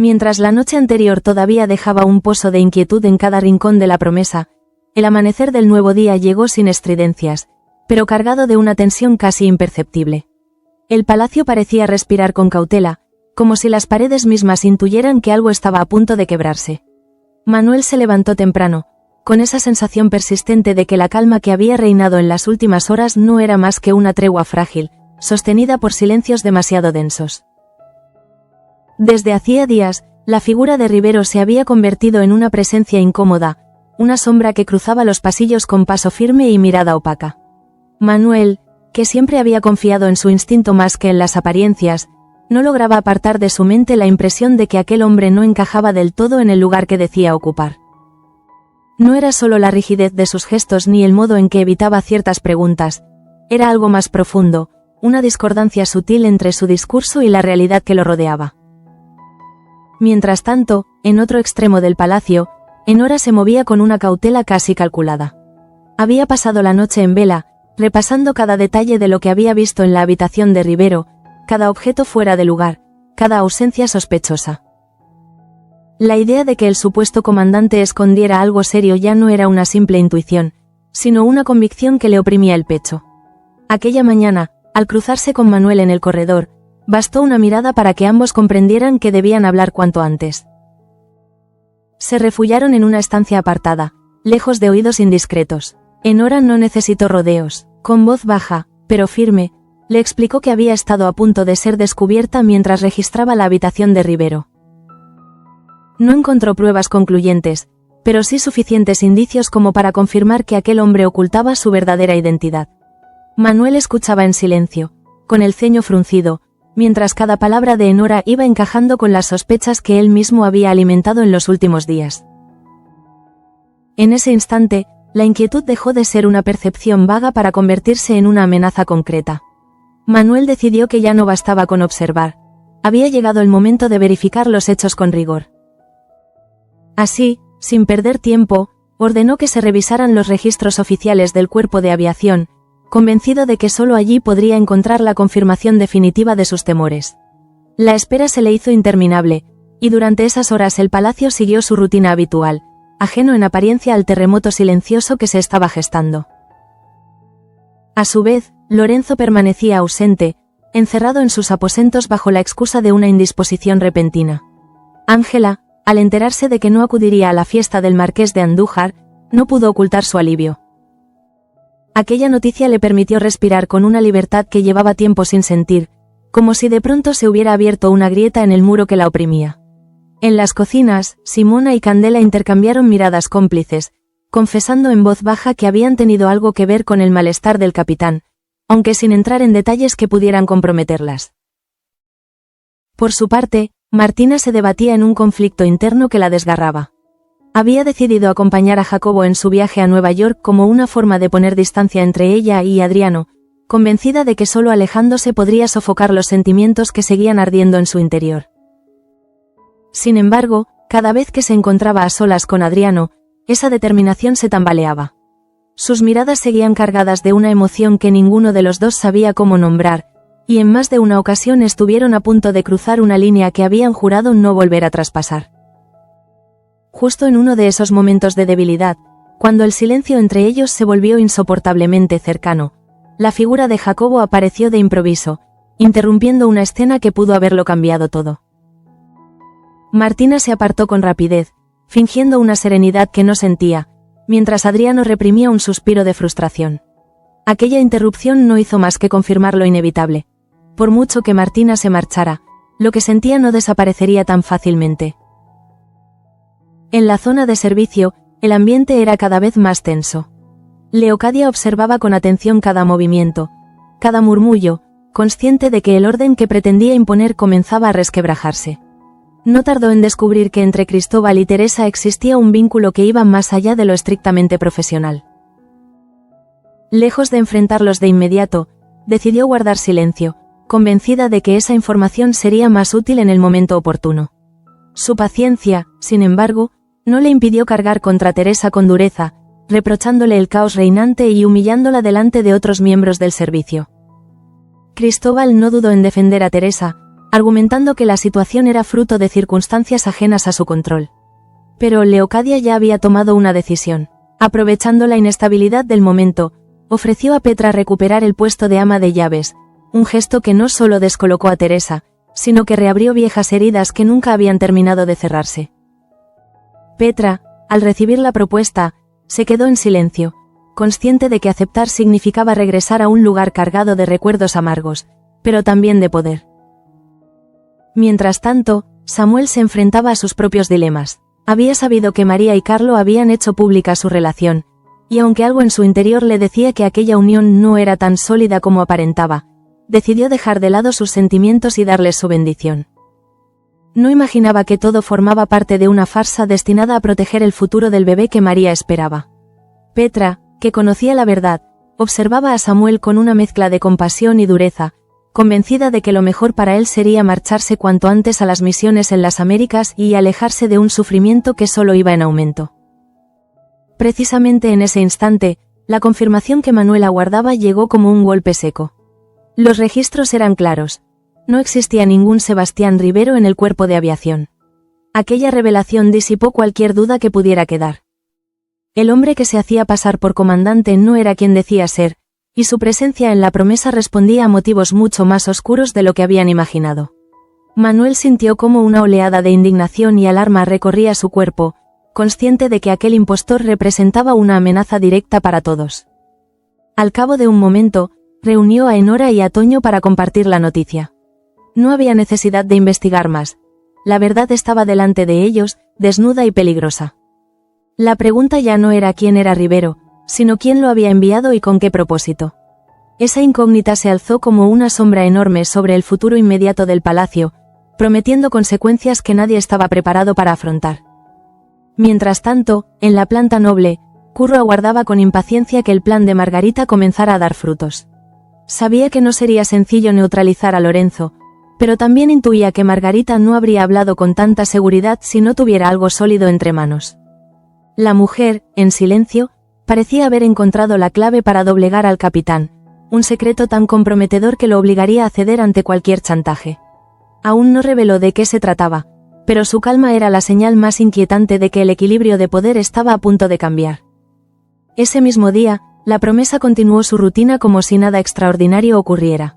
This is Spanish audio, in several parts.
Mientras la noche anterior todavía dejaba un pozo de inquietud en cada rincón de la promesa, el amanecer del nuevo día llegó sin estridencias, pero cargado de una tensión casi imperceptible. El palacio parecía respirar con cautela, como si las paredes mismas intuyeran que algo estaba a punto de quebrarse. Manuel se levantó temprano, con esa sensación persistente de que la calma que había reinado en las últimas horas no era más que una tregua frágil, sostenida por silencios demasiado densos. Desde hacía días, la figura de Rivero se había convertido en una presencia incómoda, una sombra que cruzaba los pasillos con paso firme y mirada opaca. Manuel, que siempre había confiado en su instinto más que en las apariencias, no lograba apartar de su mente la impresión de que aquel hombre no encajaba del todo en el lugar que decía ocupar. No era solo la rigidez de sus gestos ni el modo en que evitaba ciertas preguntas, era algo más profundo, una discordancia sutil entre su discurso y la realidad que lo rodeaba. Mientras tanto, en otro extremo del palacio, Enora se movía con una cautela casi calculada. Había pasado la noche en vela, repasando cada detalle de lo que había visto en la habitación de Rivero, cada objeto fuera de lugar, cada ausencia sospechosa. La idea de que el supuesto comandante escondiera algo serio ya no era una simple intuición, sino una convicción que le oprimía el pecho. Aquella mañana, al cruzarse con Manuel en el corredor, bastó una mirada para que ambos comprendieran que debían hablar cuanto antes. Se refugiaron en una estancia apartada, lejos de oídos indiscretos. Enora no necesitó rodeos. Con voz baja, pero firme, le explicó que había estado a punto de ser descubierta mientras registraba la habitación de Rivero. No encontró pruebas concluyentes, pero sí suficientes indicios como para confirmar que aquel hombre ocultaba su verdadera identidad. Manuel escuchaba en silencio, con el ceño fruncido, mientras cada palabra de Enora iba encajando con las sospechas que él mismo había alimentado en los últimos días. En ese instante, la inquietud dejó de ser una percepción vaga para convertirse en una amenaza concreta. Manuel decidió que ya no bastaba con observar. Había llegado el momento de verificar los hechos con rigor. Así, sin perder tiempo, ordenó que se revisaran los registros oficiales del Cuerpo de Aviación, convencido de que solo allí podría encontrar la confirmación definitiva de sus temores. La espera se le hizo interminable, y durante esas horas el palacio siguió su rutina habitual, ajeno en apariencia al terremoto silencioso que se estaba gestando. A su vez, Lorenzo permanecía ausente, encerrado en sus aposentos bajo la excusa de una indisposición repentina. Ángela, al enterarse de que no acudiría a la fiesta del marqués de Andújar, no pudo ocultar su alivio. Aquella noticia le permitió respirar con una libertad que llevaba tiempo sin sentir, como si de pronto se hubiera abierto una grieta en el muro que la oprimía. En las cocinas, Simona y Candela intercambiaron miradas cómplices, confesando en voz baja que habían tenido algo que ver con el malestar del capitán, aunque sin entrar en detalles que pudieran comprometerlas. Por su parte, Martina se debatía en un conflicto interno que la desgarraba. Había decidido acompañar a Jacobo en su viaje a Nueva York como una forma de poner distancia entre ella y Adriano, convencida de que solo alejándose podría sofocar los sentimientos que seguían ardiendo en su interior. Sin embargo, cada vez que se encontraba a solas con Adriano, esa determinación se tambaleaba. Sus miradas seguían cargadas de una emoción que ninguno de los dos sabía cómo nombrar, y en más de una ocasión estuvieron a punto de cruzar una línea que habían jurado no volver a traspasar. Justo en uno de esos momentos de debilidad, cuando el silencio entre ellos se volvió insoportablemente cercano, la figura de Jacobo apareció de improviso, interrumpiendo una escena que pudo haberlo cambiado todo. Martina se apartó con rapidez, fingiendo una serenidad que no sentía, mientras Adriano reprimía un suspiro de frustración. Aquella interrupción no hizo más que confirmar lo inevitable. Por mucho que Martina se marchara, lo que sentía no desaparecería tan fácilmente. En la zona de servicio, el ambiente era cada vez más tenso. Leocadia observaba con atención cada movimiento, cada murmullo, consciente de que el orden que pretendía imponer comenzaba a resquebrajarse. No tardó en descubrir que entre Cristóbal y Teresa existía un vínculo que iba más allá de lo estrictamente profesional. Lejos de enfrentarlos de inmediato, decidió guardar silencio, convencida de que esa información sería más útil en el momento oportuno. Su paciencia, sin embargo, no le impidió cargar contra Teresa con dureza, reprochándole el caos reinante y humillándola delante de otros miembros del servicio. Cristóbal no dudó en defender a Teresa, argumentando que la situación era fruto de circunstancias ajenas a su control. Pero Leocadia ya había tomado una decisión. Aprovechando la inestabilidad del momento, ofreció a Petra recuperar el puesto de ama de llaves, un gesto que no solo descolocó a Teresa, sino que reabrió viejas heridas que nunca habían terminado de cerrarse. Petra, al recibir la propuesta, se quedó en silencio, consciente de que aceptar significaba regresar a un lugar cargado de recuerdos amargos, pero también de poder. Mientras tanto, Samuel se enfrentaba a sus propios dilemas. Había sabido que María y Carlo habían hecho pública su relación, y aunque algo en su interior le decía que aquella unión no era tan sólida como aparentaba, decidió dejar de lado sus sentimientos y darles su bendición. No imaginaba que todo formaba parte de una farsa destinada a proteger el futuro del bebé que María esperaba. Petra, que conocía la verdad, observaba a Samuel con una mezcla de compasión y dureza, convencida de que lo mejor para él sería marcharse cuanto antes a las misiones en las Américas y alejarse de un sufrimiento que solo iba en aumento. Precisamente en ese instante, la confirmación que Manuel aguardaba llegó como un golpe seco. Los registros eran claros. No existía ningún Sebastián Rivero en el cuerpo de aviación. Aquella revelación disipó cualquier duda que pudiera quedar. El hombre que se hacía pasar por comandante no era quien decía ser, y su presencia en la promesa respondía a motivos mucho más oscuros de lo que habían imaginado. Manuel sintió como una oleada de indignación y alarma recorría su cuerpo, consciente de que aquel impostor representaba una amenaza directa para todos. Al cabo de un momento, reunió a Enora y a Toño para compartir la noticia. No había necesidad de investigar más. La verdad estaba delante de ellos, desnuda y peligrosa. La pregunta ya no era quién era Rivero, sino quién lo había enviado y con qué propósito. Esa incógnita se alzó como una sombra enorme sobre el futuro inmediato del palacio, prometiendo consecuencias que nadie estaba preparado para afrontar. Mientras tanto, en la planta noble, Curro aguardaba con impaciencia que el plan de Margarita comenzara a dar frutos. Sabía que no sería sencillo neutralizar a Lorenzo, pero también intuía que Margarita no habría hablado con tanta seguridad si no tuviera algo sólido entre manos. La mujer, en silencio, parecía haber encontrado la clave para doblegar al capitán, un secreto tan comprometedor que lo obligaría a ceder ante cualquier chantaje. Aún no reveló de qué se trataba, pero su calma era la señal más inquietante de que el equilibrio de poder estaba a punto de cambiar. Ese mismo día, la promesa continuó su rutina como si nada extraordinario ocurriera.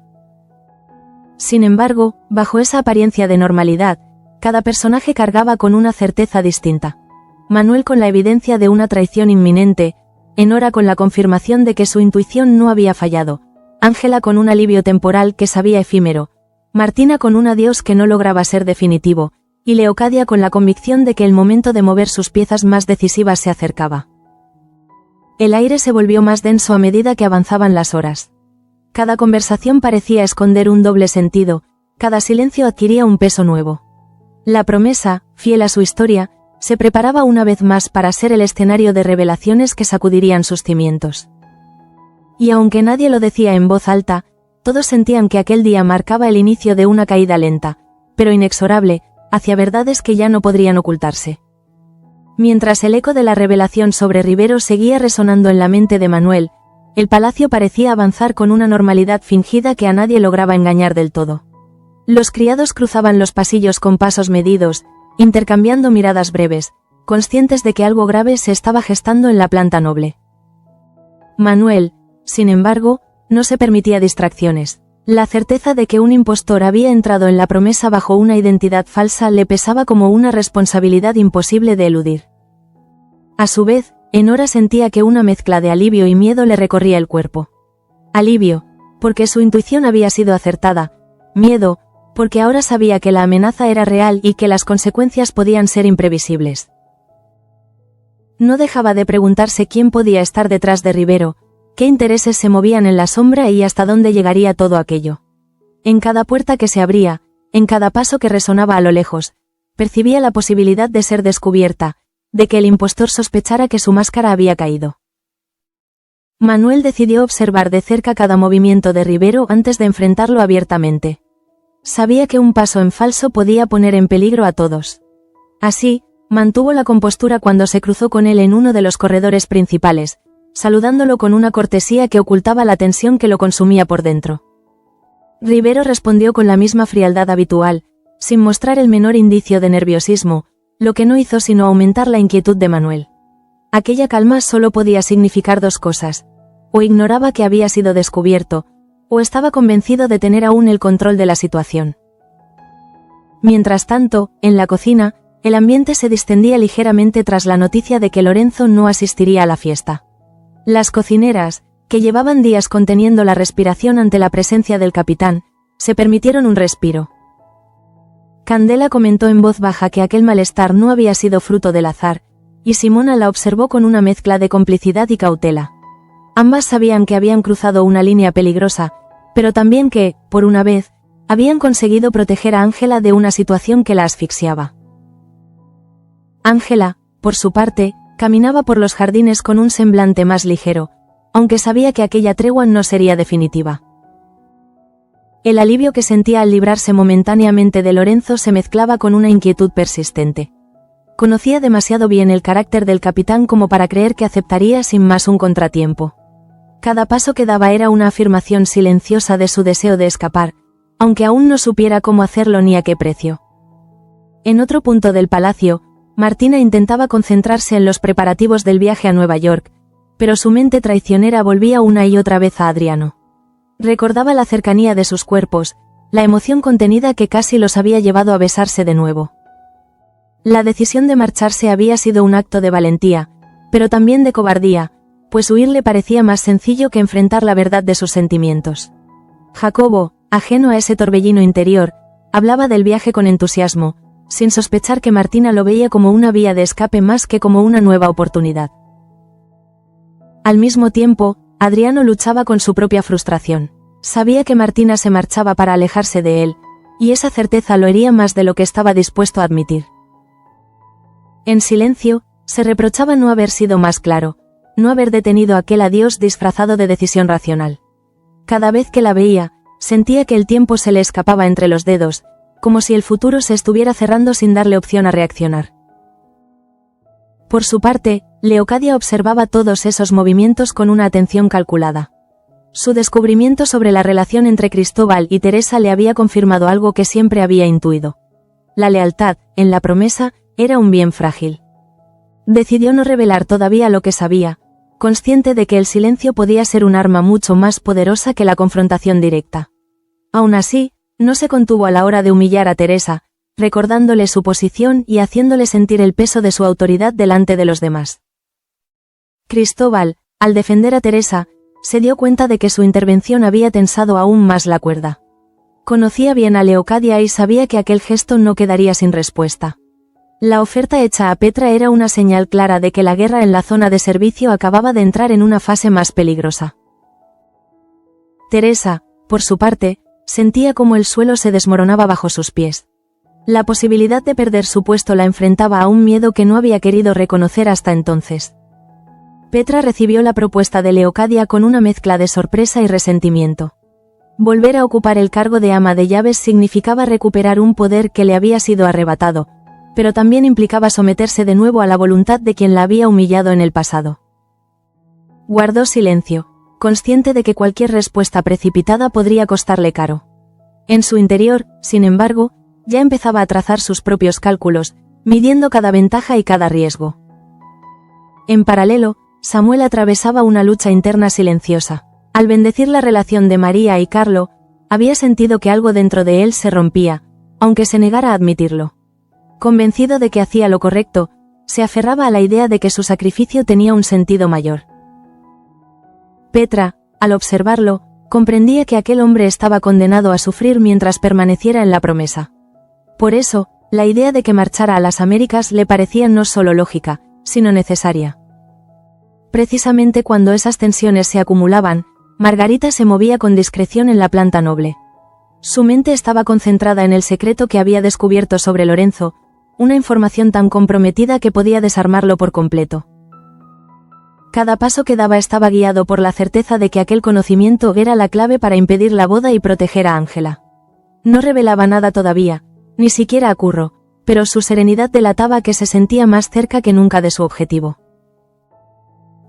Sin embargo, bajo esa apariencia de normalidad, cada personaje cargaba con una certeza distinta. Manuel con la evidencia de una traición inminente, Enora con la confirmación de que su intuición no había fallado, Ángela con un alivio temporal que sabía efímero, Martina con un adiós que no lograba ser definitivo, y Leocadia con la convicción de que el momento de mover sus piezas más decisivas se acercaba. El aire se volvió más denso a medida que avanzaban las horas. Cada conversación parecía esconder un doble sentido, cada silencio adquiría un peso nuevo. La promesa, fiel a su historia, se preparaba una vez más para ser el escenario de revelaciones que sacudirían sus cimientos. Y aunque nadie lo decía en voz alta, todos sentían que aquel día marcaba el inicio de una caída lenta, pero inexorable, hacia verdades que ya no podrían ocultarse. Mientras el eco de la revelación sobre Rivero seguía resonando en la mente de Manuel, el palacio parecía avanzar con una normalidad fingida que a nadie lograba engañar del todo. Los criados cruzaban los pasillos con pasos medidos, intercambiando miradas breves, conscientes de que algo grave se estaba gestando en la planta noble. Manuel, sin embargo, no se permitía distracciones. La certeza de que un impostor había entrado en la promesa bajo una identidad falsa le pesaba como una responsabilidad imposible de eludir. A su vez, Enora sentía que una mezcla de alivio y miedo le recorría el cuerpo. Alivio, porque su intuición había sido acertada. Miedo, porque ahora sabía que la amenaza era real y que las consecuencias podían ser imprevisibles. No dejaba de preguntarse quién podía estar detrás de Rivero, qué intereses se movían en la sombra y hasta dónde llegaría todo aquello. En cada puerta que se abría, en cada paso que resonaba a lo lejos, percibía la posibilidad de ser descubierta, de que el impostor sospechara que su máscara había caído. Manuel decidió observar de cerca cada movimiento de Rivero antes de enfrentarlo abiertamente. Sabía que un paso en falso podía poner en peligro a todos. Así, mantuvo la compostura cuando se cruzó con él en uno de los corredores principales, saludándolo con una cortesía que ocultaba la tensión que lo consumía por dentro. Rivero respondió con la misma frialdad habitual, sin mostrar el menor indicio de nerviosismo, lo que no hizo sino aumentar la inquietud de Manuel. Aquella calma solo podía significar dos cosas: o ignoraba que había sido descubierto, o estaba convencido de tener aún el control de la situación. Mientras tanto, en la cocina, el ambiente se distendía ligeramente tras la noticia de que Lorenzo no asistiría a la fiesta. Las cocineras, que llevaban días conteniendo la respiración ante la presencia del capitán, se permitieron un respiro. Candela comentó en voz baja que aquel malestar no había sido fruto del azar, y Simona la observó con una mezcla de complicidad y cautela. Ambas sabían que habían cruzado una línea peligrosa, pero también que, por una vez, habían conseguido proteger a Ángela de una situación que la asfixiaba. Ángela, por su parte, caminaba por los jardines con un semblante más ligero, aunque sabía que aquella tregua no sería definitiva. El alivio que sentía al librarse momentáneamente de Lorenzo se mezclaba con una inquietud persistente. Conocía demasiado bien el carácter del capitán como para creer que aceptaría sin más un contratiempo. Cada paso que daba era una afirmación silenciosa de su deseo de escapar, aunque aún no supiera cómo hacerlo ni a qué precio. En otro punto del palacio, Martina intentaba concentrarse en los preparativos del viaje a Nueva York, pero su mente traicionera volvía una y otra vez a Adriano. Recordaba la cercanía de sus cuerpos, la emoción contenida que casi los había llevado a besarse de nuevo. La decisión de marcharse había sido un acto de valentía, pero también de cobardía, pues huir le parecía más sencillo que enfrentar la verdad de sus sentimientos. Jacobo, ajeno a ese torbellino interior, hablaba del viaje con entusiasmo, sin sospechar que Martina lo veía como una vía de escape más que como una nueva oportunidad. Al mismo tiempo, Adriano luchaba con su propia frustración. Sabía que Martina se marchaba para alejarse de él, y esa certeza lo hería más de lo que estaba dispuesto a admitir. En silencio, se reprochaba no haber sido más claro, no haber detenido aquel adiós disfrazado de decisión racional. Cada vez que la veía, sentía que el tiempo se le escapaba entre los dedos, como si el futuro se estuviera cerrando sin darle opción a reaccionar. Por su parte, Leocadia observaba todos esos movimientos con una atención calculada. Su descubrimiento sobre la relación entre Cristóbal y Teresa le había confirmado algo que siempre había intuido. La lealtad, en la promesa, era un bien frágil. Decidió no revelar todavía lo que sabía, consciente de que el silencio podía ser un arma mucho más poderosa que la confrontación directa. Aún así, no se contuvo a la hora de humillar a Teresa, recordándole su posición y haciéndole sentir el peso de su autoridad delante de los demás. Cristóbal, al defender a Teresa, se dio cuenta de que su intervención había tensado aún más la cuerda. Conocía bien a Leocadia y sabía que aquel gesto no quedaría sin respuesta. La oferta hecha a Petra era una señal clara de que la guerra en la zona de servicio acababa de entrar en una fase más peligrosa. Teresa, por su parte, sentía como el suelo se desmoronaba bajo sus pies. La posibilidad de perder su puesto la enfrentaba a un miedo que no había querido reconocer hasta entonces. Petra recibió la propuesta de Leocadia con una mezcla de sorpresa y resentimiento. Volver a ocupar el cargo de ama de llaves significaba recuperar un poder que le había sido arrebatado, pero también implicaba someterse de nuevo a la voluntad de quien la había humillado en el pasado. Guardó silencio, consciente de que cualquier respuesta precipitada podría costarle caro. En su interior, sin embargo, ya empezaba a trazar sus propios cálculos, midiendo cada ventaja y cada riesgo. En paralelo, Samuel atravesaba una lucha interna silenciosa. Al bendecir la relación de María y Carlo, había sentido que algo dentro de él se rompía, aunque se negara a admitirlo. Convencido de que hacía lo correcto, se aferraba a la idea de que su sacrificio tenía un sentido mayor. Petra, al observarlo, comprendía que aquel hombre estaba condenado a sufrir mientras permaneciera en la promesa. Por eso, la idea de que marchara a las Américas le parecía no solo lógica, sino necesaria. Precisamente cuando esas tensiones se acumulaban, Margarita se movía con discreción en la planta noble. Su mente estaba concentrada en el secreto que había descubierto sobre Lorenzo, una información tan comprometida que podía desarmarlo por completo. Cada paso que daba estaba guiado por la certeza de que aquel conocimiento era la clave para impedir la boda y proteger a Ángela. No revelaba nada todavía, ni siquiera a Curro, pero su serenidad delataba que se sentía más cerca que nunca de su objetivo.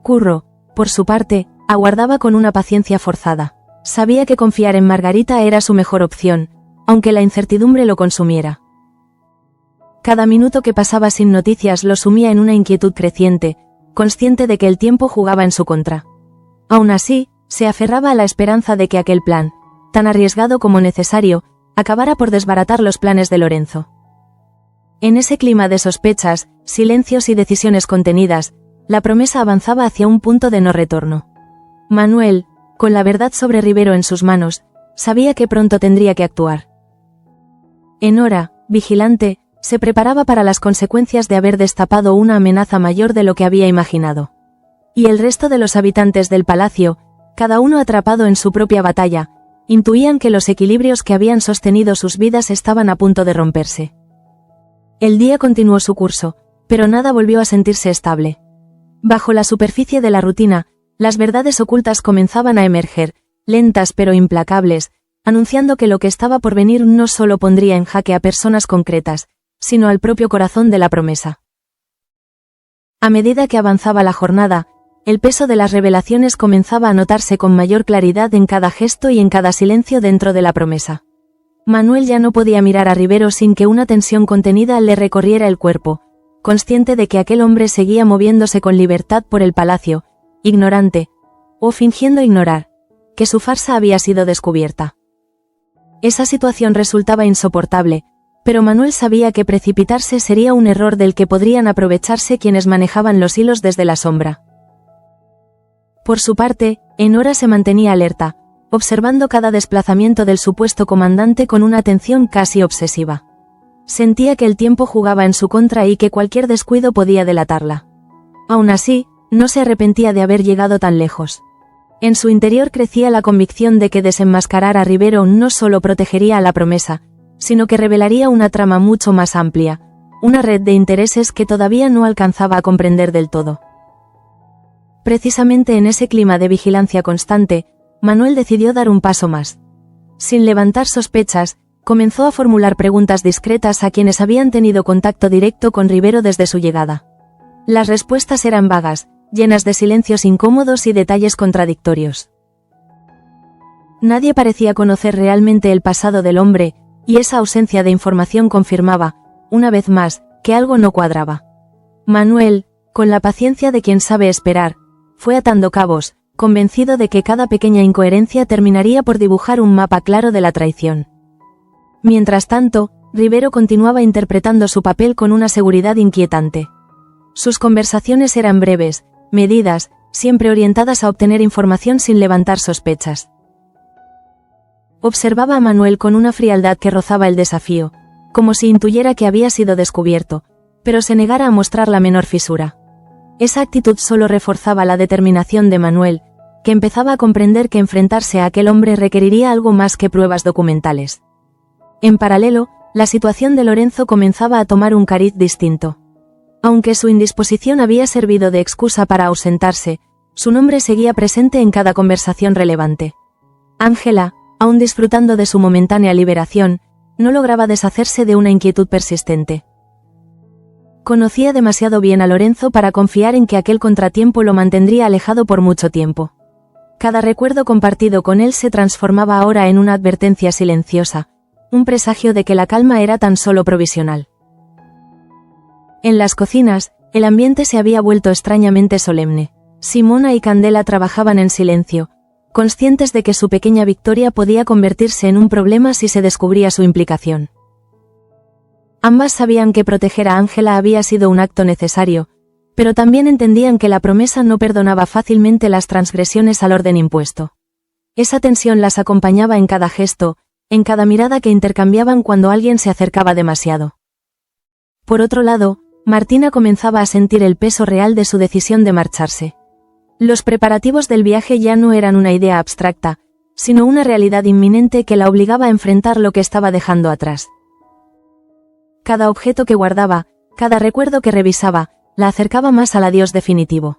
Curro, por su parte, aguardaba con una paciencia forzada. Sabía que confiar en Margarita era su mejor opción, aunque la incertidumbre lo consumiera. Cada minuto que pasaba sin noticias lo sumía en una inquietud creciente, consciente de que el tiempo jugaba en su contra. Aún así, se aferraba a la esperanza de que aquel plan, tan arriesgado como necesario, acabara por desbaratar los planes de Lorenzo. En ese clima de sospechas, silencios y decisiones contenidas, la promesa avanzaba hacia un punto de no retorno. Manuel, con la verdad sobre Rivero en sus manos, sabía que pronto tendría que actuar. Enora, vigilante, se preparaba para las consecuencias de haber destapado una amenaza mayor de lo que había imaginado. Y el resto de los habitantes del palacio, cada uno atrapado en su propia batalla, intuían que los equilibrios que habían sostenido sus vidas estaban a punto de romperse. El día continuó su curso, pero nada volvió a sentirse estable. Bajo la superficie de la rutina, las verdades ocultas comenzaban a emerger, lentas pero implacables, anunciando que lo que estaba por venir no solo pondría en jaque a personas concretas, sino al propio corazón de la promesa. A medida que avanzaba la jornada, el peso de las revelaciones comenzaba a notarse con mayor claridad en cada gesto y en cada silencio dentro de la promesa. Manuel ya no podía mirar a Rivero sin que una tensión contenida le recorriera el cuerpo, consciente de que aquel hombre seguía moviéndose con libertad por el palacio, ignorante, o fingiendo ignorar, que su farsa había sido descubierta. Esa situación resultaba insoportable, pero Manuel sabía que precipitarse sería un error del que podrían aprovecharse quienes manejaban los hilos desde la sombra. Por su parte, Enora se mantenía alerta, observando cada desplazamiento del supuesto comandante con una atención casi obsesiva. Sentía que el tiempo jugaba en su contra y que cualquier descuido podía delatarla. Aún así, no se arrepentía de haber llegado tan lejos. En su interior crecía la convicción de que desenmascarar a Rivero no solo protegería a la promesa, sino que revelaría una trama mucho más amplia, una red de intereses que todavía no alcanzaba a comprender del todo. Precisamente en ese clima de vigilancia constante, Manuel decidió dar un paso más. Sin levantar sospechas, comenzó a formular preguntas discretas a quienes habían tenido contacto directo con Rivero desde su llegada. Las respuestas eran vagas, llenas de silencios incómodos y detalles contradictorios. Nadie parecía conocer realmente el pasado del hombre, y esa ausencia de información confirmaba, una vez más, que algo no cuadraba. Manuel, con la paciencia de quien sabe esperar, fue atando cabos, convencido de que cada pequeña incoherencia terminaría por dibujar un mapa claro de la traición. Mientras tanto, Rivero continuaba interpretando su papel con una seguridad inquietante. Sus conversaciones eran breves, medidas, siempre orientadas a obtener información sin levantar sospechas. Observaba a Manuel con una frialdad que rozaba el desafío, como si intuyera que había sido descubierto, pero se negara a mostrar la menor fisura. Esa actitud solo reforzaba la determinación de Manuel, que empezaba a comprender que enfrentarse a aquel hombre requeriría algo más que pruebas documentales. En paralelo, la situación de Lorenzo comenzaba a tomar un cariz distinto. Aunque su indisposición había servido de excusa para ausentarse, su nombre seguía presente en cada conversación relevante. Ángela, aún disfrutando de su momentánea liberación, no lograba deshacerse de una inquietud persistente. Conocía demasiado bien a Lorenzo para confiar en que aquel contratiempo lo mantendría alejado por mucho tiempo. Cada recuerdo compartido con él se transformaba ahora en una advertencia silenciosa, un presagio de que la calma era tan solo provisional. En las cocinas, el ambiente se había vuelto extrañamente solemne. Simona y Candela trabajaban en silencio, conscientes de que su pequeña victoria podía convertirse en un problema si se descubría su implicación. Ambas sabían que proteger a Ángela había sido un acto necesario, pero también entendían que la promesa no perdonaba fácilmente las transgresiones al orden impuesto. Esa tensión las acompañaba en cada gesto, en cada mirada que intercambiaban cuando alguien se acercaba demasiado. Por otro lado, Martina comenzaba a sentir el peso real de su decisión de marcharse. Los preparativos del viaje ya no eran una idea abstracta, sino una realidad inminente que la obligaba a enfrentar lo que estaba dejando atrás. Cada objeto que guardaba, cada recuerdo que revisaba, la acercaba más al adiós definitivo.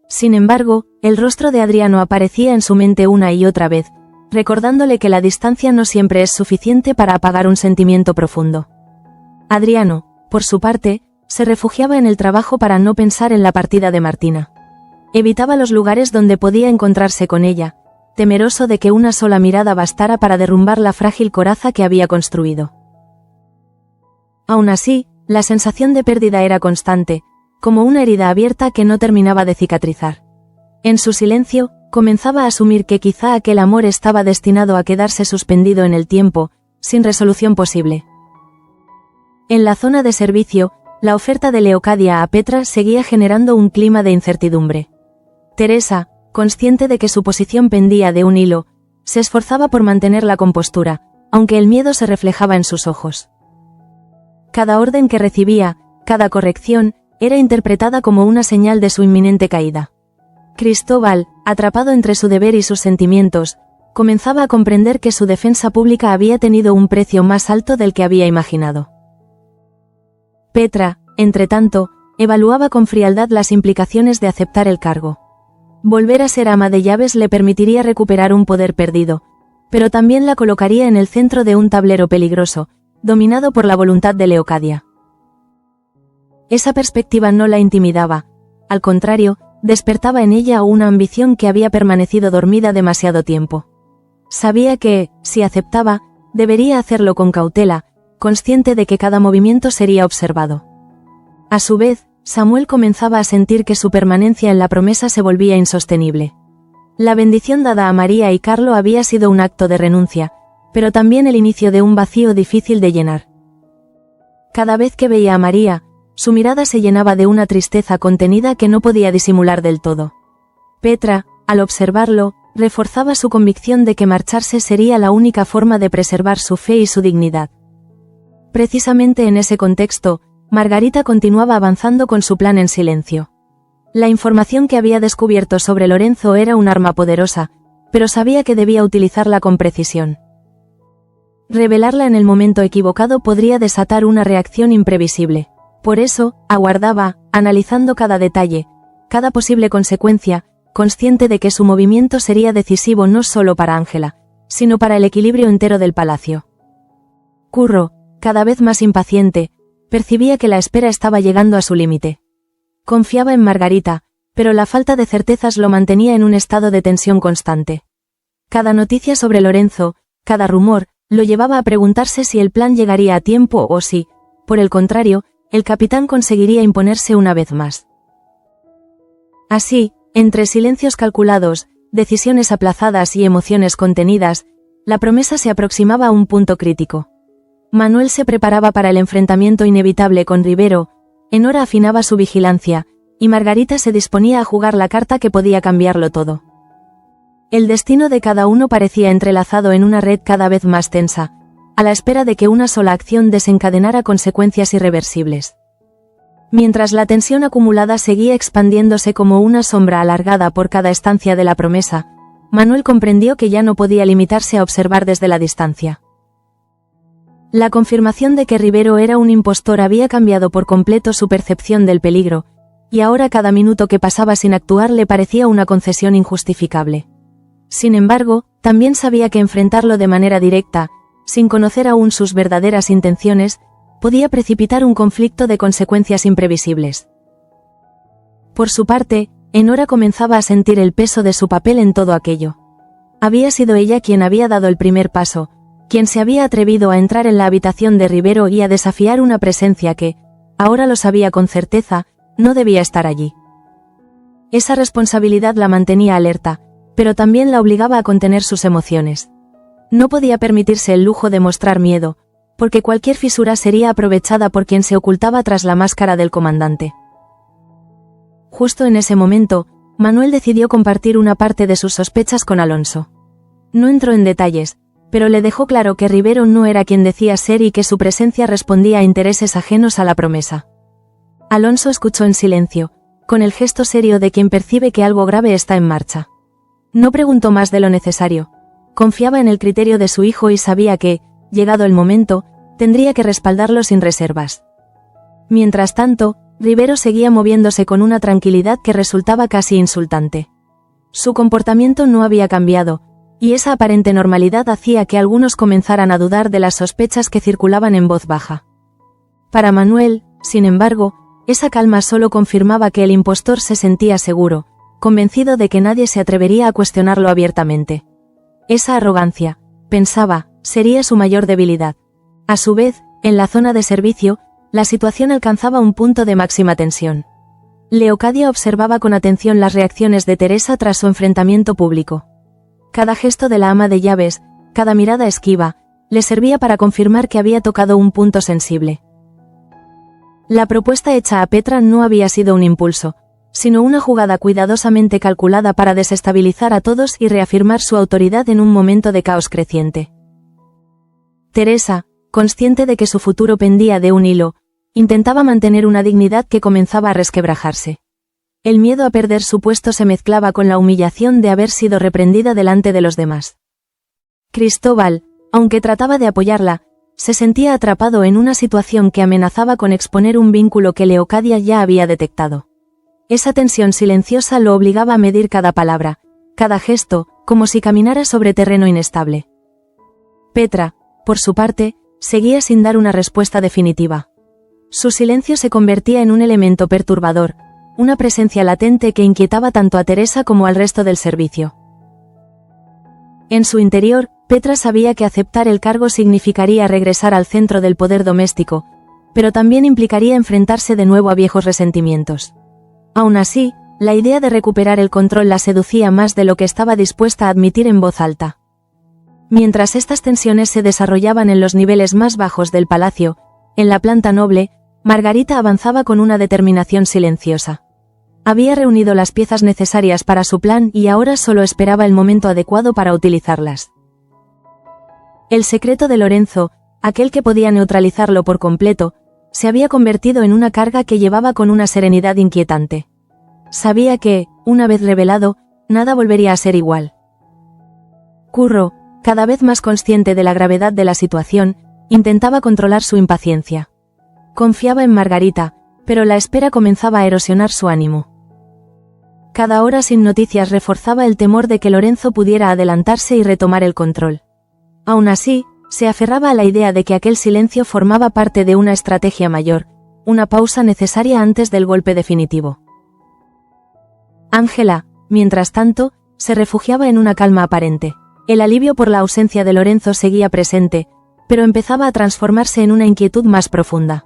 Sin embargo, el rostro de Adriano aparecía en su mente una y otra vez, recordándole que la distancia no siempre es suficiente para apagar un sentimiento profundo. Adriano, por su parte, se refugiaba en el trabajo para no pensar en la partida de Martina. Evitaba los lugares donde podía encontrarse con ella, temeroso de que una sola mirada bastara para derrumbar la frágil coraza que había construido. Aún así, la sensación de pérdida era constante, como una herida abierta que no terminaba de cicatrizar. En su silencio, comenzaba a asumir que quizá aquel amor estaba destinado a quedarse suspendido en el tiempo, sin resolución posible. En la zona de servicio, la oferta de Leocadia a Petra seguía generando un clima de incertidumbre. Teresa, consciente de que su posición pendía de un hilo, se esforzaba por mantener la compostura, aunque el miedo se reflejaba en sus ojos. Cada orden que recibía, cada corrección, era interpretada como una señal de su inminente caída. Cristóbal, atrapado entre su deber y sus sentimientos, comenzaba a comprender que su defensa pública había tenido un precio más alto del que había imaginado. Petra, entretanto, evaluaba con frialdad las implicaciones de aceptar el cargo. Volver a ser ama de llaves le permitiría recuperar un poder perdido, pero también la colocaría en el centro de un tablero peligroso, dominado por la voluntad de Leocadia. Esa perspectiva no la intimidaba, al contrario, despertaba en ella una ambición que había permanecido dormida demasiado tiempo. Sabía que, si aceptaba, debería hacerlo con cautela, consciente de que cada movimiento sería observado. A su vez, Samuel comenzaba a sentir que su permanencia en la promesa se volvía insostenible. La bendición dada a María y Carlo había sido un acto de renuncia, pero también el inicio de un vacío difícil de llenar. Cada vez que veía a María, su mirada se llenaba de una tristeza contenida que no podía disimular del todo. Petra, al observarlo, reforzaba su convicción de que marcharse sería la única forma de preservar su fe y su dignidad. Precisamente en ese contexto, Margarita continuaba avanzando con su plan en silencio. La información que había descubierto sobre Lorenzo era un arma poderosa, pero sabía que debía utilizarla con precisión. Revelarla en el momento equivocado podría desatar una reacción imprevisible. Por eso, aguardaba, analizando cada detalle, cada posible consecuencia, consciente de que su movimiento sería decisivo no solo para Ángela, sino para el equilibrio entero del palacio. Curro, cada vez más impaciente, percibía que la espera estaba llegando a su límite. Confiaba en Margarita, pero la falta de certezas lo mantenía en un estado de tensión constante. Cada noticia sobre Lorenzo, cada rumor, lo llevaba a preguntarse si el plan llegaría a tiempo o si, por el contrario, el capitán conseguiría imponerse una vez más. Así, entre silencios calculados, decisiones aplazadas y emociones contenidas, la promesa se aproximaba a un punto crítico. Manuel se preparaba para el enfrentamiento inevitable con Rivero, Enora afinaba su vigilancia, y Margarita se disponía a jugar la carta que podía cambiarlo todo. El destino de cada uno parecía entrelazado en una red cada vez más tensa, a la espera de que una sola acción desencadenara consecuencias irreversibles. Mientras la tensión acumulada seguía expandiéndose como una sombra alargada por cada estancia de la promesa, Manuel comprendió que ya no podía limitarse a observar desde la distancia. La confirmación de que Rivero era un impostor había cambiado por completo su percepción del peligro, y ahora cada minuto que pasaba sin actuar le parecía una concesión injustificable. Sin embargo, también sabía que enfrentarlo de manera directa, sin conocer aún sus verdaderas intenciones, podía precipitar un conflicto de consecuencias imprevisibles. Por su parte, Enora comenzaba a sentir el peso de su papel en todo aquello. Había sido ella quien había dado el primer paso, quien se había atrevido a entrar en la habitación de Rivero y a desafiar una presencia que, ahora lo sabía con certeza, no debía estar allí. Esa responsabilidad la mantenía alerta, pero también la obligaba a contener sus emociones. No podía permitirse el lujo de mostrar miedo, porque cualquier fisura sería aprovechada por quien se ocultaba tras la máscara del comandante. Justo en ese momento, Manuel decidió compartir una parte de sus sospechas con Alonso. No entró en detalles, pero le dejó claro que Rivero no era quien decía ser y que su presencia respondía a intereses ajenos a la promesa. Alonso escuchó en silencio, con el gesto serio de quien percibe que algo grave está en marcha. No preguntó más de lo necesario. Confiaba en el criterio de su hijo y sabía que, llegado el momento, tendría que respaldarlo sin reservas. Mientras tanto, Rivero seguía moviéndose con una tranquilidad que resultaba casi insultante. Su comportamiento no había cambiado, y esa aparente normalidad hacía que algunos comenzaran a dudar de las sospechas que circulaban en voz baja. Para Manuel, sin embargo, esa calma solo confirmaba que el impostor se sentía seguro, convencido de que nadie se atrevería a cuestionarlo abiertamente. Esa arrogancia, pensaba, sería su mayor debilidad. A su vez, en la zona de servicio, la situación alcanzaba un punto de máxima tensión. Leocadia observaba con atención las reacciones de Teresa tras su enfrentamiento público. Cada gesto de la ama de llaves, cada mirada esquiva, le servía para confirmar que había tocado un punto sensible. La propuesta hecha a Petra no había sido un impulso, sino una jugada cuidadosamente calculada para desestabilizar a todos y reafirmar su autoridad en un momento de caos creciente. Teresa, consciente de que su futuro pendía de un hilo, intentaba mantener una dignidad que comenzaba a resquebrajarse. El miedo a perder su puesto se mezclaba con la humillación de haber sido reprendida delante de los demás. Cristóbal, aunque trataba de apoyarla, se sentía atrapado en una situación que amenazaba con exponer un vínculo que Leocadia ya había detectado. Esa tensión silenciosa lo obligaba a medir cada palabra, cada gesto, como si caminara sobre terreno inestable. Petra, por su parte, seguía sin dar una respuesta definitiva. Su silencio se convertía en un elemento perturbador, una presencia latente que inquietaba tanto a Teresa como al resto del servicio. En su interior, Petra sabía que aceptar el cargo significaría regresar al centro del poder doméstico, pero también implicaría enfrentarse de nuevo a viejos resentimientos. Aún así, la idea de recuperar el control la seducía más de lo que estaba dispuesta a admitir en voz alta. Mientras estas tensiones se desarrollaban en los niveles más bajos del palacio, en la planta noble, Margarita avanzaba con una determinación silenciosa. Había reunido las piezas necesarias para su plan y ahora solo esperaba el momento adecuado para utilizarlas. El secreto de Lorenzo, aquel que podía neutralizarlo por completo, se había convertido en una carga que llevaba con una serenidad inquietante. Sabía que, una vez revelado, nada volvería a ser igual. Curro, cada vez más consciente de la gravedad de la situación, intentaba controlar su impaciencia. Confiaba en Margarita, pero la espera comenzaba a erosionar su ánimo. Cada hora sin noticias reforzaba el temor de que Lorenzo pudiera adelantarse y retomar el control. Aún así, se aferraba a la idea de que aquel silencio formaba parte de una estrategia mayor, una pausa necesaria antes del golpe definitivo. Ángela, mientras tanto, se refugiaba en una calma aparente. El alivio por la ausencia de Lorenzo seguía presente, pero empezaba a transformarse en una inquietud más profunda.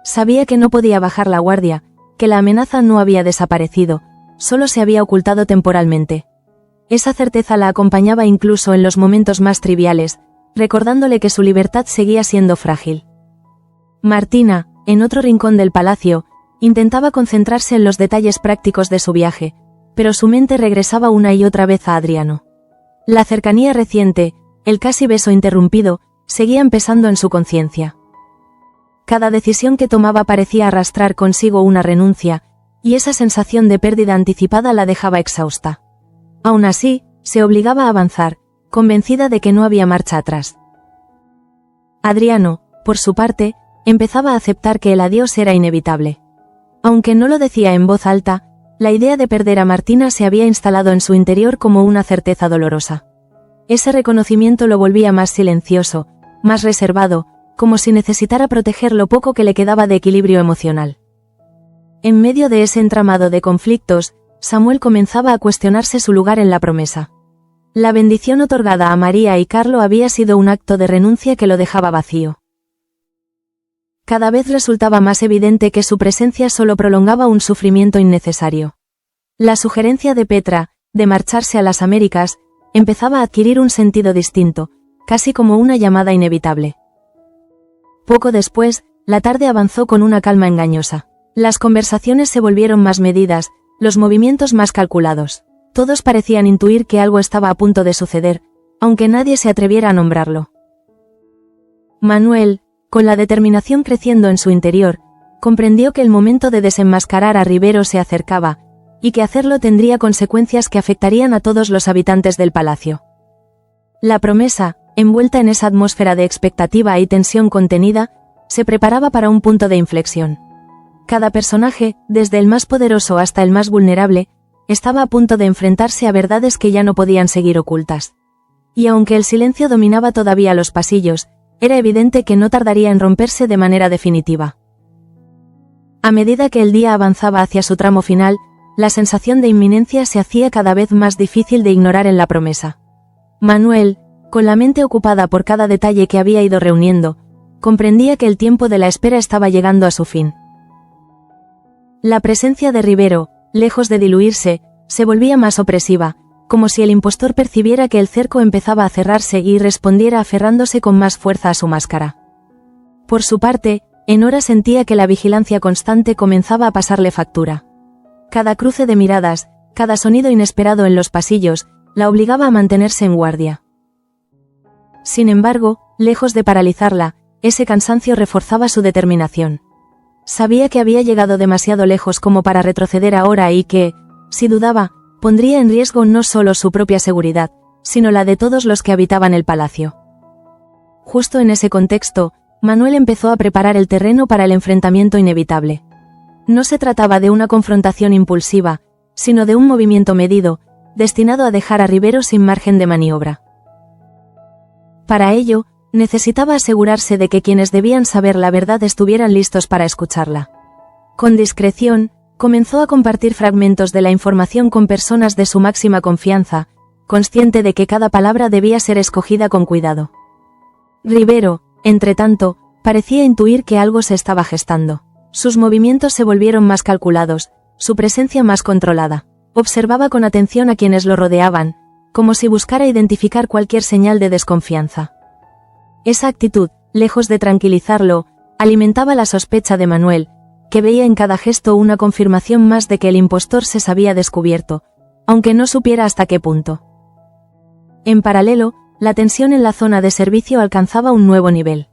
Sabía que no podía bajar la guardia, que la amenaza no había desaparecido, solo se había ocultado temporalmente. Esa certeza la acompañaba incluso en los momentos más triviales, recordándole que su libertad seguía siendo frágil. Martina, en otro rincón del palacio, intentaba concentrarse en los detalles prácticos de su viaje, pero su mente regresaba una y otra vez a Adriano. La cercanía reciente, el casi beso interrumpido, seguían pesando en su conciencia. Cada decisión que tomaba parecía arrastrar consigo una renuncia, y esa sensación de pérdida anticipada la dejaba exhausta. Aún así, se obligaba a avanzar, convencida de que no había marcha atrás. Adriano, por su parte, empezaba a aceptar que el adiós era inevitable. Aunque no lo decía en voz alta, la idea de perder a Martina se había instalado en su interior como una certeza dolorosa. Ese reconocimiento lo volvía más silencioso, más reservado, como si necesitara proteger lo poco que le quedaba de equilibrio emocional. En medio de ese entramado de conflictos, Samuel comenzaba a cuestionarse su lugar en la promesa. La bendición otorgada a María y Carlo había sido un acto de renuncia que lo dejaba vacío. Cada vez resultaba más evidente que su presencia solo prolongaba un sufrimiento innecesario. La sugerencia de Petra, de marcharse a las Américas, empezaba a adquirir un sentido distinto, casi como una llamada inevitable. Poco después, la tarde avanzó con una calma engañosa. Las conversaciones se volvieron más medidas, los movimientos más calculados. Todos parecían intuir que algo estaba a punto de suceder, aunque nadie se atreviera a nombrarlo. Manuel, con la determinación creciendo en su interior, comprendió que el momento de desenmascarar a Rivero se acercaba, y que hacerlo tendría consecuencias que afectarían a todos los habitantes del palacio. La promesa, envuelta en esa atmósfera de expectativa y tensión contenida, se preparaba para un punto de inflexión. Cada personaje, desde el más poderoso hasta el más vulnerable, estaba a punto de enfrentarse a verdades que ya no podían seguir ocultas. Y aunque el silencio dominaba todavía los pasillos, era evidente que no tardaría en romperse de manera definitiva. A medida que el día avanzaba hacia su tramo final, la sensación de inminencia se hacía cada vez más difícil de ignorar en la promesa. Manuel, con la mente ocupada por cada detalle que había ido reuniendo, comprendía que el tiempo de la espera estaba llegando a su fin. La presencia de Rivero, lejos de diluirse, se volvía más opresiva, como si el impostor percibiera que el cerco empezaba a cerrarse y respondiera aferrándose con más fuerza a su máscara. Por su parte, Enora sentía que la vigilancia constante comenzaba a pasarle factura. Cada cruce de miradas, cada sonido inesperado en los pasillos, la obligaba a mantenerse en guardia. Sin embargo, lejos de paralizarla, ese cansancio reforzaba su determinación. Sabía que había llegado demasiado lejos como para retroceder ahora y que, si dudaba, pondría en riesgo no solo su propia seguridad, sino la de todos los que habitaban el palacio. Justo en ese contexto, Manuel empezó a preparar el terreno para el enfrentamiento inevitable. No se trataba de una confrontación impulsiva, sino de un movimiento medido, destinado a dejar a Rivero sin margen de maniobra. Para ello, necesitaba asegurarse de que quienes debían saber la verdad estuvieran listos para escucharla. Con discreción, comenzó a compartir fragmentos de la información con personas de su máxima confianza, consciente de que cada palabra debía ser escogida con cuidado. Rivero, entretanto, parecía intuir que algo se estaba gestando. Sus movimientos se volvieron más calculados, su presencia más controlada. Observaba con atención a quienes lo rodeaban, como si buscara identificar cualquier señal de desconfianza. Esa actitud, lejos de tranquilizarlo, alimentaba la sospecha de Manuel, que veía en cada gesto una confirmación más de que el impostor se sabía descubierto, aunque no supiera hasta qué punto. En paralelo, la tensión en la zona de servicio alcanzaba un nuevo nivel.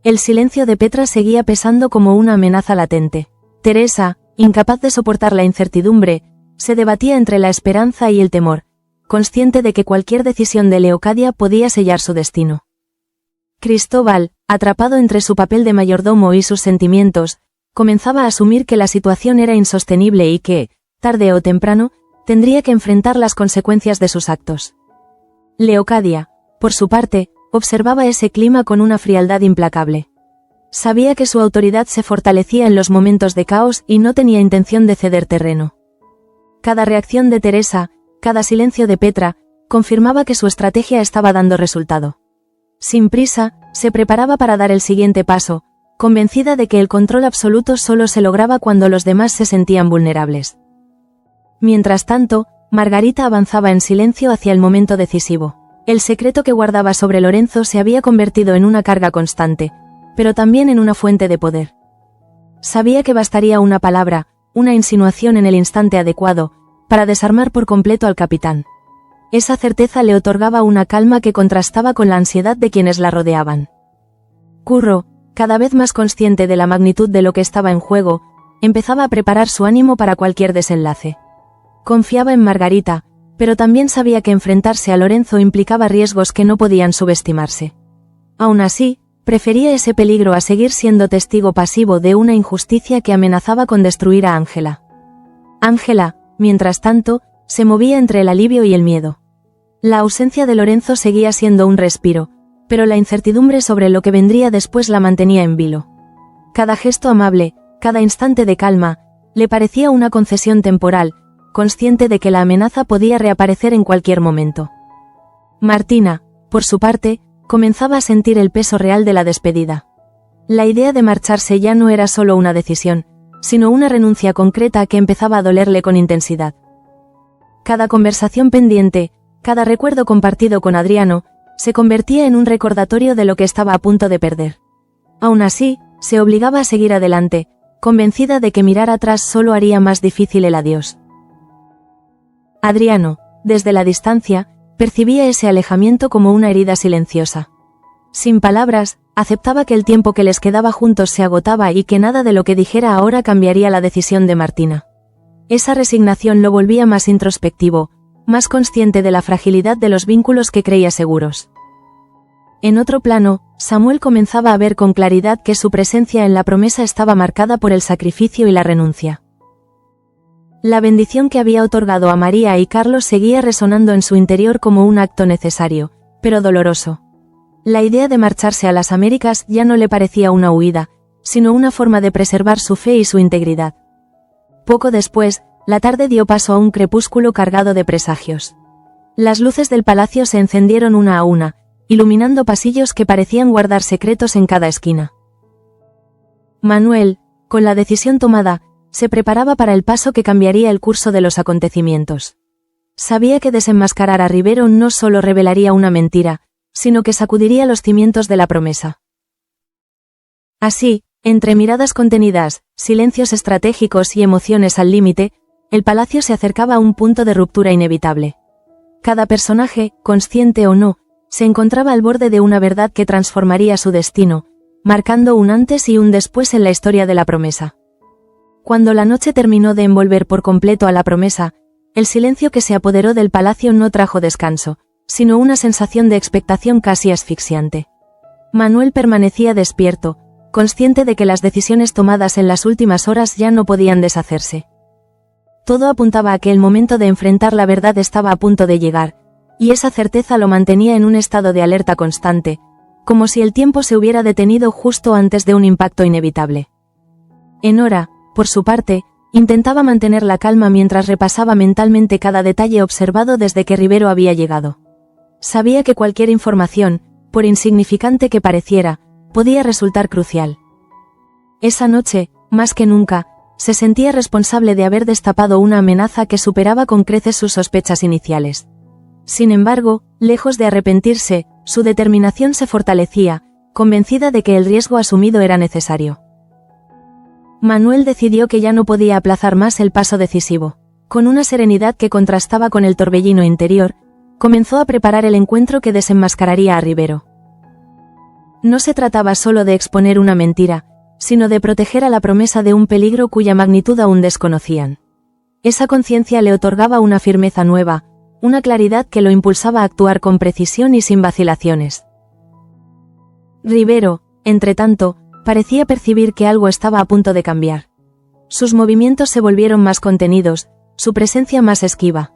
El silencio de Petra seguía pesando como una amenaza latente. Teresa, incapaz de soportar la incertidumbre, se debatía entre la esperanza y el temor, consciente de que cualquier decisión de Leocadia podía sellar su destino. Cristóbal, atrapado entre su papel de mayordomo y sus sentimientos, comenzaba a asumir que la situación era insostenible y que, tarde o temprano, tendría que enfrentar las consecuencias de sus actos. Leocadia, por su parte, observaba ese clima con una frialdad implacable. Sabía que su autoridad se fortalecía en los momentos de caos y no tenía intención de ceder terreno. Cada reacción de Teresa, cada silencio de Petra, confirmaba que su estrategia estaba dando resultado. Sin prisa, se preparaba para dar el siguiente paso, convencida de que el control absoluto solo se lograba cuando los demás se sentían vulnerables. Mientras tanto, Margarita avanzaba en silencio hacia el momento decisivo. El secreto que guardaba sobre Lorenzo se había convertido en una carga constante, pero también en una fuente de poder. Sabía que bastaría una palabra, una insinuación en el instante adecuado, para desarmar por completo al capitán. Esa certeza le otorgaba una calma que contrastaba con la ansiedad de quienes la rodeaban. Curro, cada vez más consciente de la magnitud de lo que estaba en juego, empezaba a preparar su ánimo para cualquier desenlace. Confiaba en Margarita, pero también sabía que enfrentarse a Lorenzo implicaba riesgos que no podían subestimarse. Aún así, prefería ese peligro a seguir siendo testigo pasivo de una injusticia que amenazaba con destruir a Ángela. Ángela, mientras tanto, se movía entre el alivio y el miedo. La ausencia de Lorenzo seguía siendo un respiro, pero la incertidumbre sobre lo que vendría después la mantenía en vilo. Cada gesto amable, cada instante de calma, le parecía una concesión temporal, consciente de que la amenaza podía reaparecer en cualquier momento. Martina, por su parte, comenzaba a sentir el peso real de la despedida. La idea de marcharse ya no era solo una decisión, sino una renuncia concreta que empezaba a dolerle con intensidad. Cada conversación pendiente, cada recuerdo compartido con Adriano, se convertía en un recordatorio de lo que estaba a punto de perder. Aún así, se obligaba a seguir adelante, convencida de que mirar atrás solo haría más difícil el adiós. Adriano, desde la distancia, percibía ese alejamiento como una herida silenciosa. Sin palabras, aceptaba que el tiempo que les quedaba juntos se agotaba y que nada de lo que dijera ahora cambiaría la decisión de Martina. Esa resignación lo volvía más introspectivo, más consciente de la fragilidad de los vínculos que creía seguros. En otro plano, Samuel comenzaba a ver con claridad que su presencia en la promesa estaba marcada por el sacrificio y la renuncia. La bendición que había otorgado a María y Carlos seguía resonando en su interior como un acto necesario, pero doloroso. La idea de marcharse a las Américas ya no le parecía una huida, sino una forma de preservar su fe y su integridad. Poco después, la tarde dio paso a un crepúsculo cargado de presagios. Las luces del palacio se encendieron una a una, iluminando pasillos que parecían guardar secretos en cada esquina. Manuel, con la decisión tomada, se preparaba para el paso que cambiaría el curso de los acontecimientos. Sabía que desenmascarar a Rivero no solo revelaría una mentira, sino que sacudiría los cimientos de la promesa. Así, entre miradas contenidas, silencios estratégicos y emociones al límite, el palacio se acercaba a un punto de ruptura inevitable. Cada personaje, consciente o no, se encontraba al borde de una verdad que transformaría su destino, marcando un antes y un después en la historia de la promesa. Cuando la noche terminó de envolver por completo a la promesa, el silencio que se apoderó del palacio no trajo descanso, sino una sensación de expectación casi asfixiante. Manuel permanecía despierto, consciente de que las decisiones tomadas en las últimas horas ya no podían deshacerse. Todo apuntaba a que el momento de enfrentar la verdad estaba a punto de llegar, y esa certeza lo mantenía en un estado de alerta constante, como si el tiempo se hubiera detenido justo antes de un impacto inevitable. Enora, por su parte, intentaba mantener la calma mientras repasaba mentalmente cada detalle observado desde que Rivero había llegado. Sabía que cualquier información, por insignificante que pareciera, podía resultar crucial. Esa noche, más que nunca, se sentía responsable de haber destapado una amenaza que superaba con creces sus sospechas iniciales. Sin embargo, lejos de arrepentirse, su determinación se fortalecía, convencida de que el riesgo asumido era necesario. Manuel decidió que ya no podía aplazar más el paso decisivo. Con una serenidad que contrastaba con el torbellino interior, comenzó a preparar el encuentro que desenmascararía a Rivero. No se trataba solo de exponer una mentira, sino de proteger a la promesa de un peligro cuya magnitud aún desconocían. Esa conciencia le otorgaba una firmeza nueva, una claridad que lo impulsaba a actuar con precisión y sin vacilaciones. Rivero, entretanto, parecía percibir que algo estaba a punto de cambiar. Sus movimientos se volvieron más contenidos, su presencia más esquiva.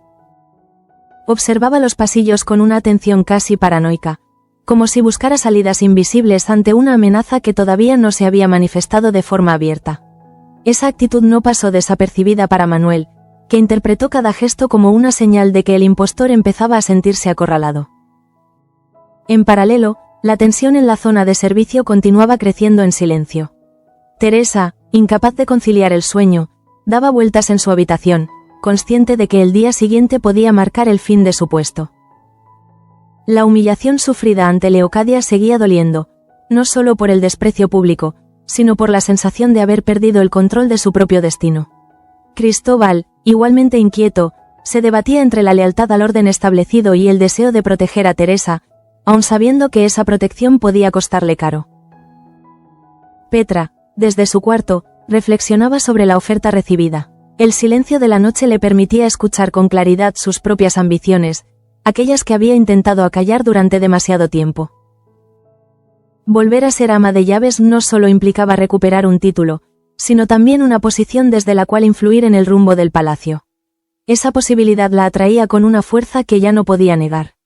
Observaba los pasillos con una atención casi paranoica, como si buscara salidas invisibles ante una amenaza que todavía no se había manifestado de forma abierta. Esa actitud no pasó desapercibida para Manuel, que interpretó cada gesto como una señal de que el impostor empezaba a sentirse acorralado. En paralelo, la tensión en la zona de servicio continuaba creciendo en silencio. Teresa, incapaz de conciliar el sueño, daba vueltas en su habitación, consciente de que el día siguiente podía marcar el fin de su puesto. La humillación sufrida ante Leocadia seguía doliendo, no solo por el desprecio público, sino por la sensación de haber perdido el control de su propio destino. Cristóbal, igualmente inquieto, se debatía entre la lealtad al orden establecido y el deseo de proteger a Teresa, aun sabiendo que esa protección podía costarle caro. Petra, desde su cuarto, reflexionaba sobre la oferta recibida. El silencio de la noche le permitía escuchar con claridad sus propias ambiciones, aquellas que había intentado acallar durante demasiado tiempo. Volver a ser ama de llaves no solo implicaba recuperar un título, sino también una posición desde la cual influir en el rumbo del palacio. Esa posibilidad la atraía con una fuerza que ya no podía negar.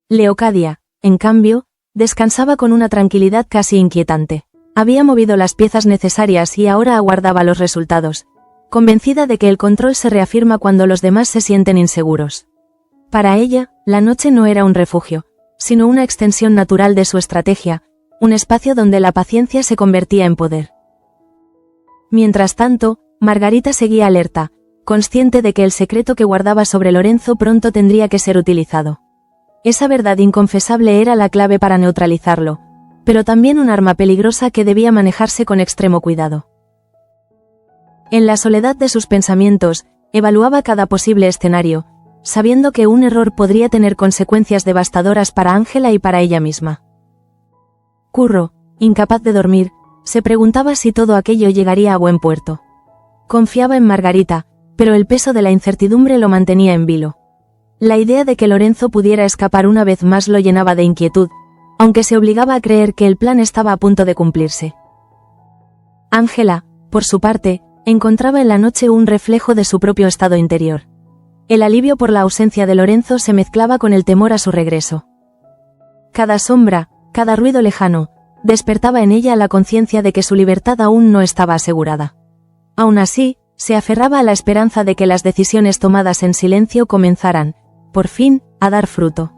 Leocadia, en cambio, descansaba con una tranquilidad casi inquietante. Había movido las piezas necesarias y ahora aguardaba los resultados, convencida de que el control se reafirma cuando los demás se sienten inseguros. Para ella, la noche no era un refugio, sino una extensión natural de su estrategia, un espacio donde la paciencia se convertía en poder. Mientras tanto, Margarita seguía alerta, consciente de que el secreto que guardaba sobre Lorenzo pronto tendría que ser utilizado. Esa verdad inconfesable era la clave para neutralizarlo, pero también un arma peligrosa que debía manejarse con extremo cuidado. En la soledad de sus pensamientos, evaluaba cada posible escenario, sabiendo que un error podría tener consecuencias devastadoras para Ángela y para ella misma. Curro, incapaz de dormir, se preguntaba si todo aquello llegaría a buen puerto. Confiaba en Margarita, pero el peso de la incertidumbre lo mantenía en vilo. La idea de que Lorenzo pudiera escapar una vez más lo llenaba de inquietud, aunque se obligaba a creer que el plan estaba a punto de cumplirse. Ángela, por su parte, encontraba en la noche un reflejo de su propio estado interior. El alivio por la ausencia de Lorenzo se mezclaba con el temor a su regreso. Cada sombra, cada ruido lejano, despertaba en ella la conciencia de que su libertad aún no estaba asegurada. Aún así, Se aferraba a la esperanza de que las decisiones tomadas en silencio comenzaran, por fin, a dar fruto.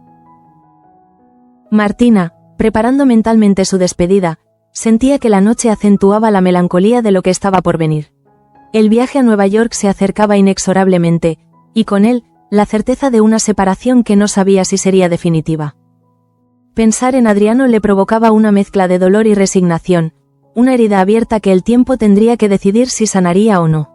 Martina, preparando mentalmente su despedida, sentía que la noche acentuaba la melancolía de lo que estaba por venir. El viaje a Nueva York se acercaba inexorablemente, y con él, la certeza de una separación que no sabía si sería definitiva. Pensar en Adriano le provocaba una mezcla de dolor y resignación, una herida abierta que el tiempo tendría que decidir si sanaría o no.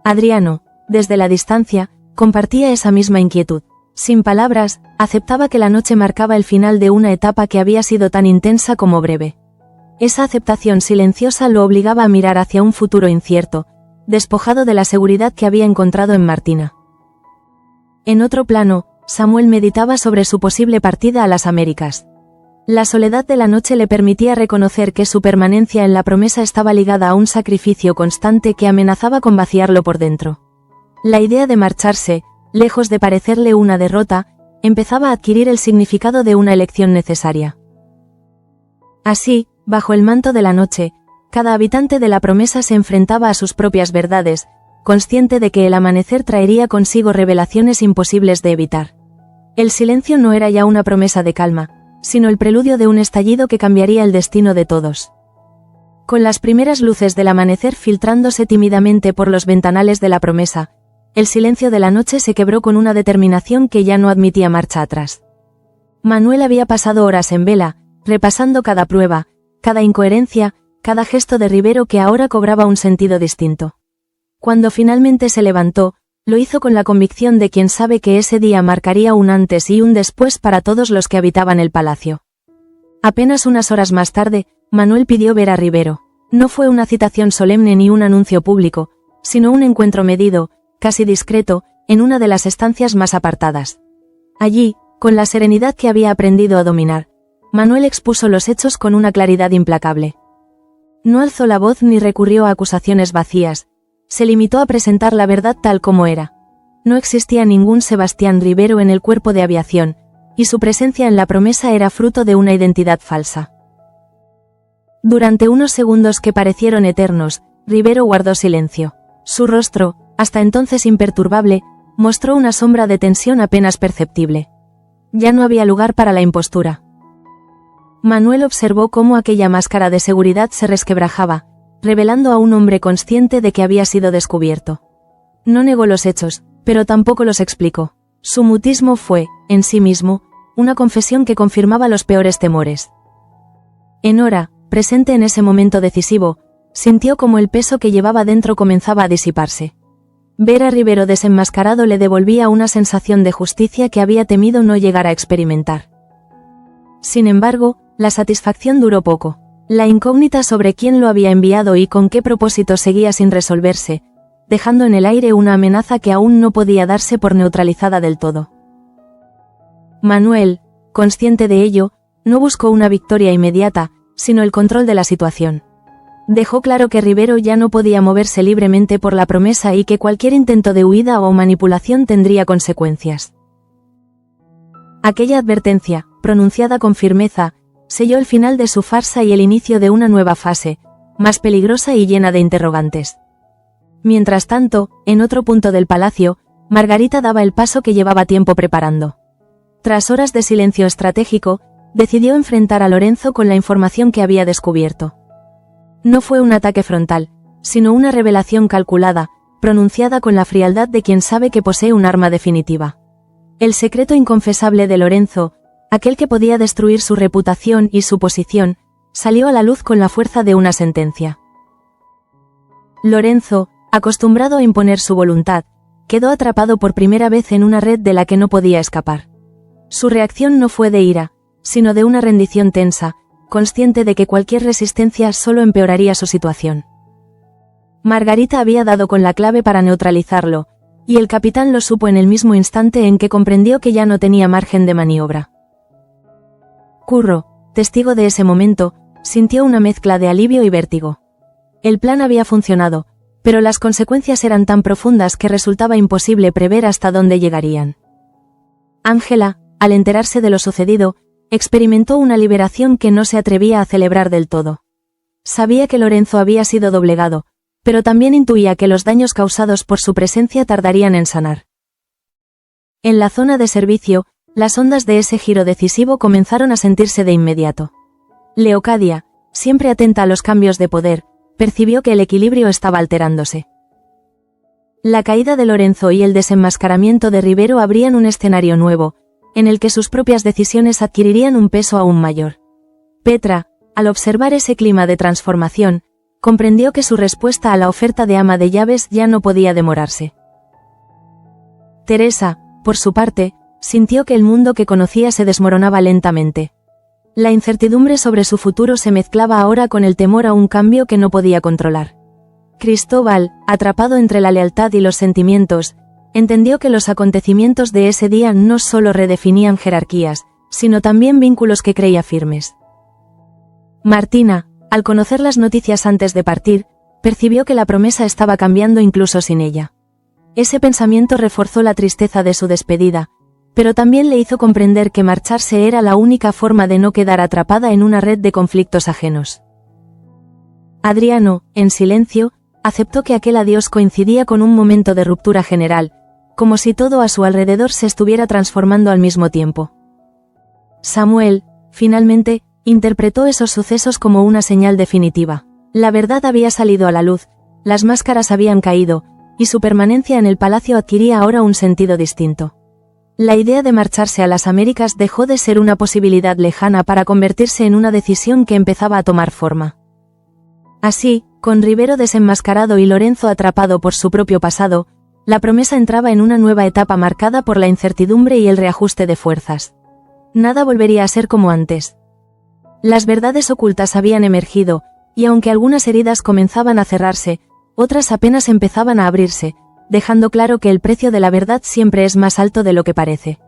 Adriano, desde la distancia, compartía esa misma inquietud. Sin palabras, aceptaba que la noche marcaba el final de una etapa que había sido tan intensa como breve. Esa aceptación silenciosa lo obligaba a mirar hacia un futuro incierto, despojado de la seguridad que había encontrado en Martina. En otro plano, Samuel meditaba sobre su posible partida a las Américas. La soledad de la noche le permitía reconocer que su permanencia en la promesa estaba ligada a un sacrificio constante que amenazaba con vaciarlo por dentro. La idea de marcharse, lejos de parecerle una derrota, empezaba a adquirir el significado de una elección necesaria. Así, bajo el manto de la noche, cada habitante de la promesa se enfrentaba a sus propias verdades, consciente de que el amanecer traería consigo revelaciones imposibles de evitar. El silencio no era ya una promesa de calma, sino el preludio de un estallido que cambiaría el destino de todos. Con las primeras luces del amanecer filtrándose tímidamente por los ventanales de la promesa, el silencio de la noche se quebró con una determinación que ya no admitía marcha atrás. Manuel había pasado horas en vela, repasando cada prueba, cada incoherencia, cada gesto de Rivero que ahora cobraba un sentido distinto. Cuando finalmente se levantó, lo hizo con la convicción de quien sabe que ese día marcaría un antes y un después para todos los que habitaban el palacio. Apenas unas horas más tarde, Manuel pidió ver a Rivero. No fue una citación solemne ni un anuncio público, sino un encuentro medido, casi discreto, en una de las estancias más apartadas. Allí, con la serenidad que había aprendido a dominar, Manuel expuso los hechos con una claridad implacable. No alzó la voz ni recurrió a acusaciones vacías, se limitó a presentar la verdad tal como era. No existía ningún Sebastián Rivero en el cuerpo de aviación, y su presencia en la promesa era fruto de una identidad falsa. Durante unos segundos que parecieron eternos, Rivero guardó silencio. Su rostro, hasta entonces imperturbable, mostró una sombra de tensión apenas perceptible. Ya no había lugar para la impostura. Manuel observó cómo aquella máscara de seguridad se resquebrajaba, revelando a un hombre consciente de que había sido descubierto. No negó los hechos, pero tampoco los explicó. Su mutismo fue, en sí mismo, una confesión que confirmaba los peores temores. Enora, presente en ese momento decisivo, sintió como el peso que llevaba dentro comenzaba a disiparse. Ver a Rivero desenmascarado le devolvía una sensación de justicia que había temido no llegar a experimentar. Sin embargo, la satisfacción duró poco. La incógnita sobre quién lo había enviado y con qué propósito seguía sin resolverse, dejando en el aire una amenaza que aún no podía darse por neutralizada del todo. Manuel, consciente de ello, no buscó una victoria inmediata, sino el control de la situación. Dejó claro que Rivero ya no podía moverse libremente por la promesa y que cualquier intento de huida o manipulación tendría consecuencias. Aquella advertencia, pronunciada con firmeza, selló el final de su farsa y el inicio de una nueva fase, más peligrosa y llena de interrogantes. Mientras tanto, en otro punto del palacio, Margarita daba el paso que llevaba tiempo preparando. Tras horas de silencio estratégico, decidió enfrentar a Lorenzo con la información que había descubierto. No fue un ataque frontal, sino una revelación calculada, pronunciada con la frialdad de quien sabe que posee un arma definitiva. El secreto inconfesable de Lorenzo, aquel que podía destruir su reputación y su posición, salió a la luz con la fuerza de una sentencia. Lorenzo, acostumbrado a imponer su voluntad, quedó atrapado por primera vez en una red de la que no podía escapar. Su reacción no fue de ira, sino de una rendición tensa, consciente de que cualquier resistencia solo empeoraría su situación. Margarita había dado con la clave para neutralizarlo, y el capitán lo supo en el mismo instante en que comprendió que ya no tenía margen de maniobra. Curro, testigo de ese momento, sintió una mezcla de alivio y vértigo. El plan había funcionado, pero las consecuencias eran tan profundas que resultaba imposible prever hasta dónde llegarían. Ángela, al enterarse de lo sucedido, experimentó una liberación que no se atrevía a celebrar del todo. Sabía que Lorenzo había sido doblegado, pero también intuía que los daños causados por su presencia tardarían en sanar. En la zona de servicio, las ondas de ese giro decisivo comenzaron a sentirse de inmediato. Leocadia, siempre atenta a los cambios de poder, percibió que el equilibrio estaba alterándose. La caída de Lorenzo y el desenmascaramiento de Rivero abrían un escenario nuevo, en el que sus propias decisiones adquirirían un peso aún mayor. Petra, al observar ese clima de transformación, comprendió que su respuesta a la oferta de ama de llaves ya no podía demorarse. Teresa, por su parte, sintió que el mundo que conocía se desmoronaba lentamente. La incertidumbre sobre su futuro se mezclaba ahora con el temor a un cambio que no podía controlar. Cristóbal, atrapado entre la lealtad y los sentimientos, entendió que los acontecimientos de ese día no solo redefinían jerarquías, sino también vínculos que creía firmes. Martina, al conocer las noticias antes de partir, percibió que la promesa estaba cambiando incluso sin ella. Ese pensamiento reforzó la tristeza de su despedida, pero también le hizo comprender que marcharse era la única forma de no quedar atrapada en una red de conflictos ajenos. Adriano, en silencio, aceptó que aquel adiós coincidía con un momento de ruptura general, como si todo a su alrededor se estuviera transformando al mismo tiempo. Samuel, finalmente, interpretó esos sucesos como una señal definitiva. La verdad había salido a la luz, las máscaras habían caído, y su permanencia en el palacio adquiría ahora un sentido distinto. La idea de marcharse a las Américas dejó de ser una posibilidad lejana para convertirse en una decisión que empezaba a tomar forma. Así, con Rivero desenmascarado y Lorenzo atrapado por su propio pasado, la promesa entraba en una nueva etapa marcada por la incertidumbre y el reajuste de fuerzas. Nada volvería a ser como antes. Las verdades ocultas habían emergido, y aunque algunas heridas comenzaban a cerrarse, otras apenas empezaban a abrirse, dejando claro que el precio de la verdad siempre es más alto de lo que parece.